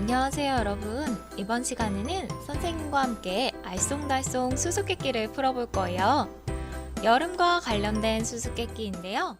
안녕하세요 여러분. 이번 시간에는 선생님과 함께 알쏭달쏭 수수께끼를 풀어볼 거예요. 여름과 관련된 수수께끼인데요.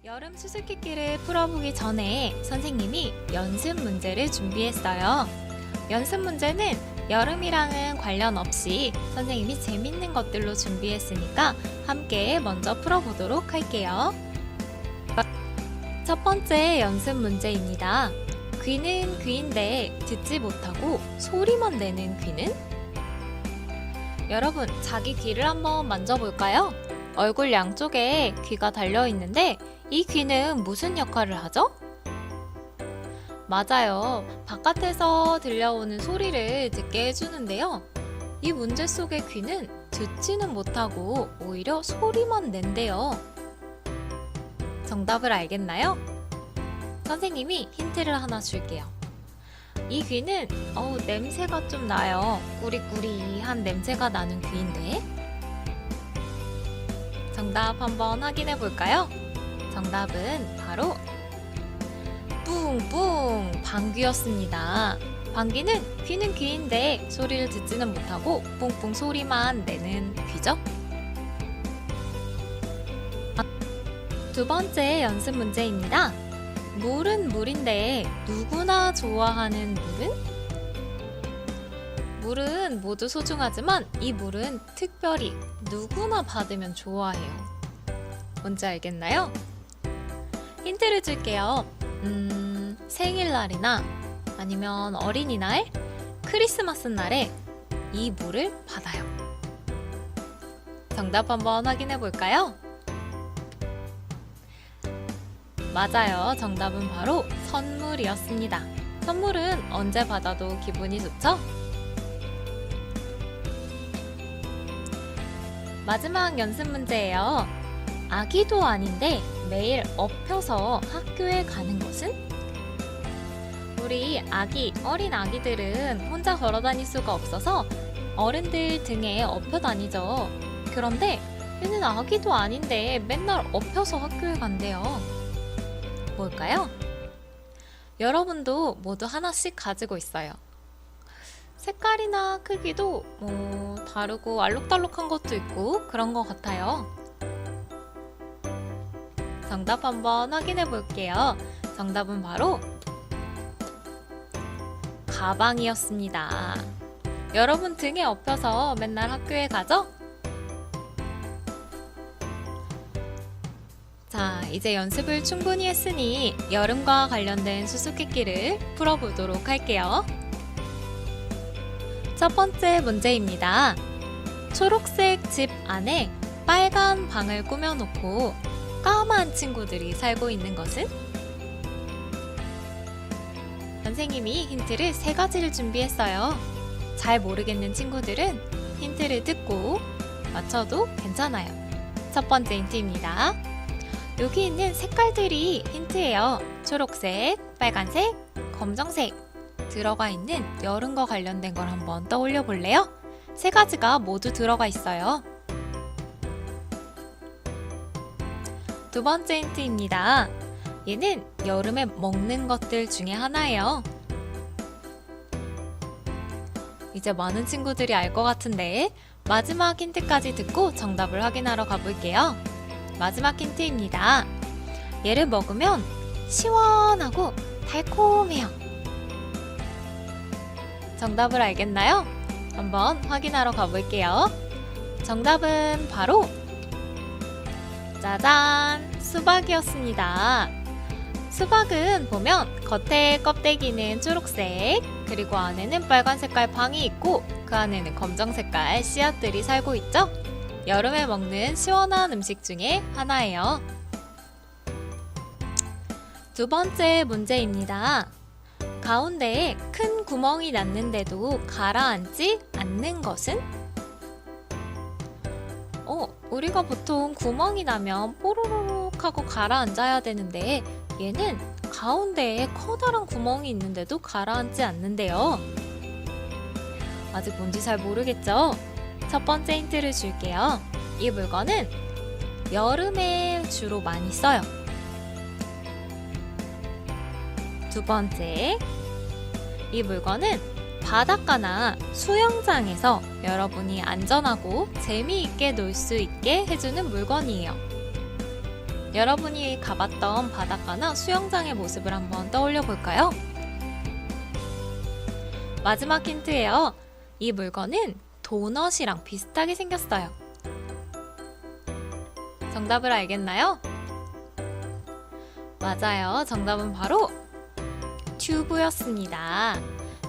여름 수수께끼를 풀어보기 전에 선생님이 연습 문제를 준비했어요. 연습 문제는 여름이랑은 관련 없이 선생님이 재밌는 것들로 준비했으니까 함께 먼저 풀어보도록 할게요. 첫 번째 연습 문제입니다. 귀는 귀인데 듣지 못하고 소리만 내는 귀는? 여러분, 자기 귀를 한번 만져볼까요? 얼굴 양쪽에 귀가 달려있는데 이 귀는 무슨 역할을 하죠? 맞아요. 바깥에서 들려오는 소리를 듣게 해주는데요. 이 문제 속의 귀는 듣지는 못하고 오히려 소리만 낸대요. 정답을 알겠나요? 선생님이 힌트를 하나 줄게요. 이 귀는 냄새가 좀 나요. 꾸리꾸리한 냄새가 나는 귀인데. 정답 한번 확인해 볼까요? 정답은 바로 뿡뿡 방귀였습니다. 방귀는 귀는 귀인데 소리를 듣지는 못하고 뿡뿡 소리만 내는 귀죠. 두 번째 연습 문제입니다. 물은 물인데 누구나 좋아하는 물은? 물은 모두 소중하지만 이 물은 특별히 누구나 받으면 좋아해요. 뭔지 알겠나요? 힌트를 줄게요. 생일날이나 아니면 어린이날, 크리스마스 날에 이 물을 받아요. 정답 한번 확인해 볼까요? 맞아요. 정답은 바로 선물이었습니다. 선물은 언제 받아도 기분이 좋죠? 마지막 연습 문제예요. 아기도 아닌데 매일 업혀서 학교에 가는 것은? 우리 어린 아기들은 혼자 걸어 다닐 수가 없어서 어른들 등에 업혀 다니죠. 그런데 얘는 아기도 아닌데 맨날 업혀서 학교에 간대요. 뭘까요? 여러분도 모두 하나씩 가지고 있어요. 색깔이나 크기도 다르고 알록달록한 것도 있고 그런 것 같아요. 정답 한번 확인해 볼게요. 정답은 바로 가방이었습니다. 여러분 등에 업혀서 맨날 학교에 가죠? 자, 이제 연습을 충분히 했으니 여름과 관련된 수수께끼를 풀어보도록 할게요. 첫 번째 문제입니다. 초록색 집 안에 빨간 방을 꾸며놓고 까만 친구들이 살고 있는 것은? 선생님이 힌트를 3가지를 준비했어요. 잘 모르겠는 친구들은 힌트를 듣고 맞춰도 괜찮아요. 첫 번째 힌트입니다. 여기 있는 색깔들이 힌트예요. 초록색, 빨간색, 검정색 들어가 있는 여름과 관련된 걸 한번 떠올려 볼래요? 3가지가 모두 들어가 있어요. 두 번째 힌트입니다. 얘는 여름에 먹는 것들 중에 하나예요. 이제 많은 친구들이 알 것 같은데 마지막 힌트까지 듣고 정답을 확인하러 가볼게요. 마지막 힌트입니다. 얘를 먹으면 시원하고 달콤해요. 정답을 알겠나요? 한번 확인하러 가볼게요. 정답은 바로 짜잔! 수박이었습니다. 수박은 보면 겉에 껍데기는 초록색, 그리고 안에는 빨간 색깔 방이 있고 그 안에는 검정 색깔 씨앗들이 살고 있죠? 여름에 먹는 시원한 음식 중에 하나예요. 두 번째 문제입니다. 가운데에 큰 구멍이 났는데도 가라앉지 않는 것은? 우리가 보통 구멍이 나면 뽀로로록 하고 가라앉아야 되는데 얘는 가운데에 커다란 구멍이 있는데도 가라앉지 않는데요. 아직 뭔지 잘 모르겠죠? 첫 번째 힌트를 줄게요. 이 물건은 여름에 주로 많이 써요. 두 번째, 이 물건은 바닷가나 수영장에서 여러분이 안전하고 재미있게 놀 수 있게 해주는 물건이에요. 여러분이 가봤던 바닷가나 수영장의 모습을 한번 떠올려 볼까요? 마지막 힌트예요. 이 물건은 도넛이랑 비슷하게 생겼어요. 정답을 알겠나요? 맞아요. 정답은 바로 튜브였습니다.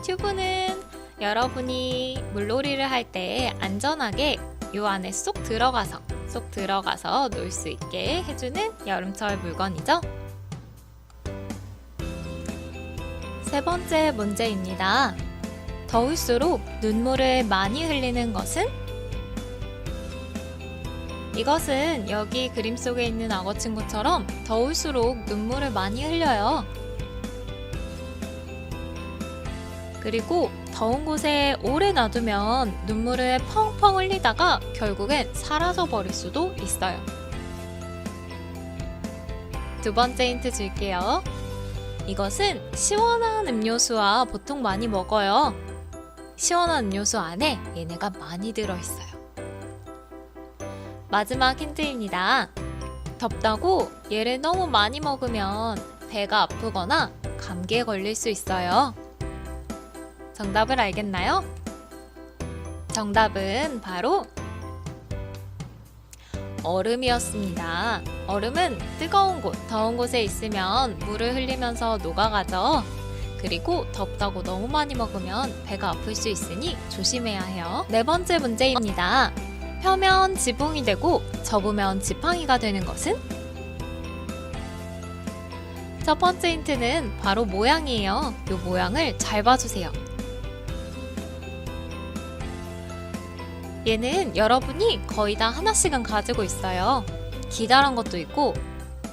튜브는 여러분이 물놀이를 할 때 안전하게 요 안에 쏙 들어가서 놀 수 있게 해주는 여름철 물건이죠. 세 번째 문제입니다. 더울수록 눈물을 많이 흘리는 것은? 이것은 여기 그림 속에 있는 악어 친구처럼 더울수록 눈물을 많이 흘려요. 그리고 더운 곳에 오래 놔두면 눈물을 펑펑 흘리다가 결국엔 사라져 버릴 수도 있어요. 두 번째 힌트 줄게요. 이것은 시원한 음료수와 보통 많이 먹어요. 시원한 음료수 안에 얘네가 많이 들어있어요. 마지막 힌트입니다. 덥다고 얘를 너무 많이 먹으면 배가 아프거나 감기에 걸릴 수 있어요. 정답을 알겠나요? 정답은 바로 얼음이었습니다. 얼음은 뜨거운 곳, 더운 곳에 있으면 물을 흘리면서 녹아가죠. 그리고 덥다고 너무 많이 먹으면 배가 아플 수 있으니 조심해야 해요. 네 번째 문제입니다. 펴면 지붕이 되고 접으면 지팡이가 되는 것은? 첫 번째 힌트는 바로 모양이에요. 이 모양을 잘 봐주세요. 얘는 여러분이 거의 다 하나씩은 가지고 있어요. 기다란 것도 있고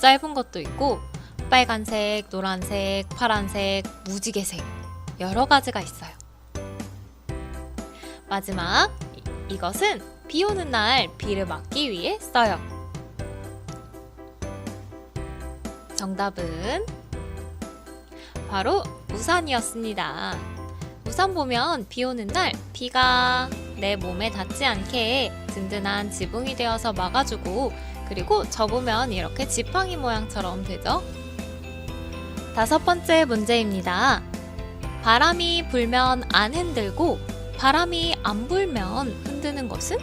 짧은 것도 있고 빨간색, 노란색, 파란색, 무지개색 여러 가지가 있어요. 마지막 이것은 비 오는 날 비를 막기 위해 써요. 정답은 바로 우산이었습니다. 우산 보면 비 오는 날 비가 내 몸에 닿지 않게 든든한 지붕이 되어서 막아주고 그리고 접으면 이렇게 지팡이 모양처럼 되죠. 다섯 번째 문제입니다. 바람이 불면 안 흔들고 바람이 안 불면 흔드는 것은?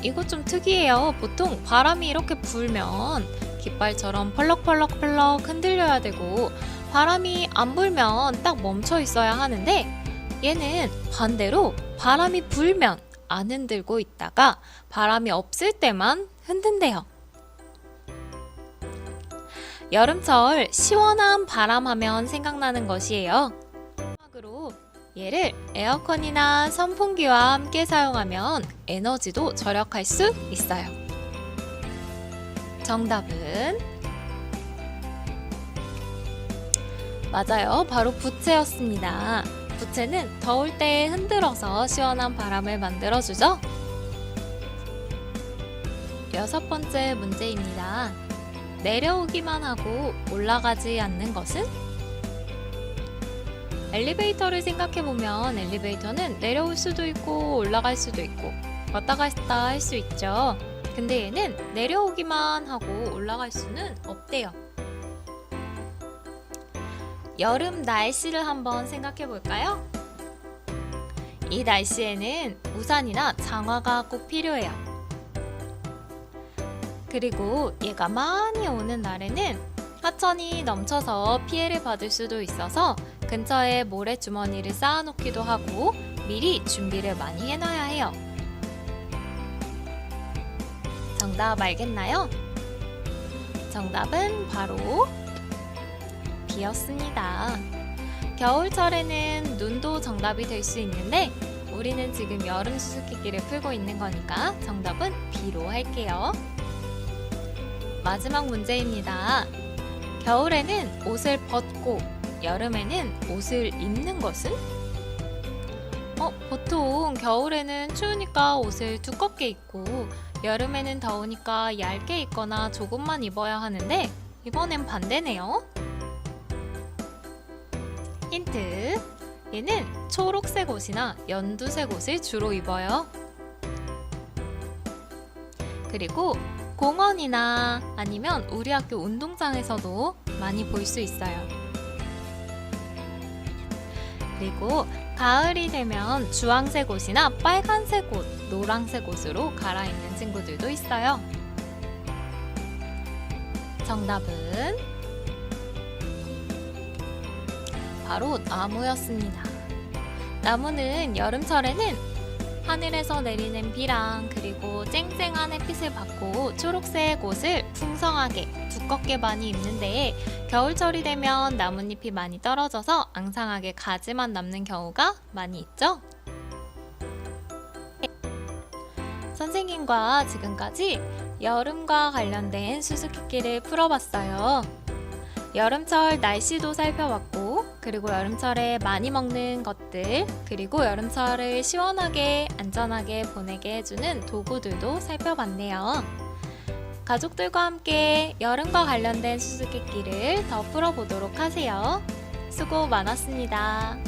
이거 좀 특이해요. 보통 바람이 이렇게 불면 깃발처럼 펄럭펄럭펄럭 흔들려야 되고 바람이 안 불면 딱 멈춰 있어야 하는데 얘는 반대로 바람이 불면 안 흔들고 있다가 바람이 없을 때만 흔든대요. 여름철 시원한 바람 하면 생각나는 것이에요. 마지막으로 얘를 에어컨이나 선풍기와 함께 사용하면 에너지도 절약할 수 있어요. 정답은 맞아요. 바로 부채였습니다. 부채는 더울 때 흔들어서 시원한 바람을 만들어주죠. 여섯 번째 문제입니다. 내려오기만 하고 올라가지 않는 것은? 엘리베이터를 생각해보면 엘리베이터는 내려올 수도 있고 올라갈 수도 있고 왔다 갔다 할 수 있죠. 근데 얘는 내려오기만 하고 올라갈 수는 없대요. 여름 날씨를 한번 생각해 볼까요? 이 날씨에는 우산이나 장화가 꼭 필요해요. 그리고 얘가 많이 오는 날에는 하천이 넘쳐서 피해를 받을 수도 있어서 근처에 모래주머니를 쌓아놓기도 하고 미리 준비를 많이 해놔야 해요. 정답 알겠나요? 정답은 바로 B였습니다. 겨울철에는 눈도 정답이 될 수 있는데 우리는 지금 여름 수수께끼를 풀고 있는 거니까 정답은 B로 할게요. 마지막 문제입니다. 겨울에는 옷을 벗고 여름에는 옷을 입는 것은? 보통 겨울에는 추우니까 옷을 두껍게 입고 여름에는 더우니까 얇게 입거나 조금만 입어야 하는데 이번엔 반대네요. 힌트. 얘는 초록색 옷이나 연두색 옷을 주로 입어요. 그리고 공원이나 아니면 우리 학교 운동장에서도 많이 볼 수 있어요. 그리고 가을이 되면 주황색 옷이나 빨간색 옷, 노란색 옷으로 갈아입는 친구들도 있어요. 정답은 바로 나무였습니다. 나무는 여름철에는 하늘에서 내리는 비랑 그리고 쨍쨍한 햇빛을 받고 초록색 옷을 풍성하게 두껍게 많이 입는데 겨울철이 되면 나뭇잎이 많이 떨어져서 앙상하게 가지만 남는 경우가 많이 있죠? 선생님과 지금까지 여름과 관련된 수수께끼를 풀어봤어요. 여름철 날씨도 살펴봤고, 그리고 여름철에 많이 먹는 것들, 그리고 여름철을 시원하게 안전하게 보내게 해주는 도구들도 살펴봤네요. 가족들과 함께 여름과 관련된 수수께끼를 더 풀어보도록 하세요. 수고 많았습니다.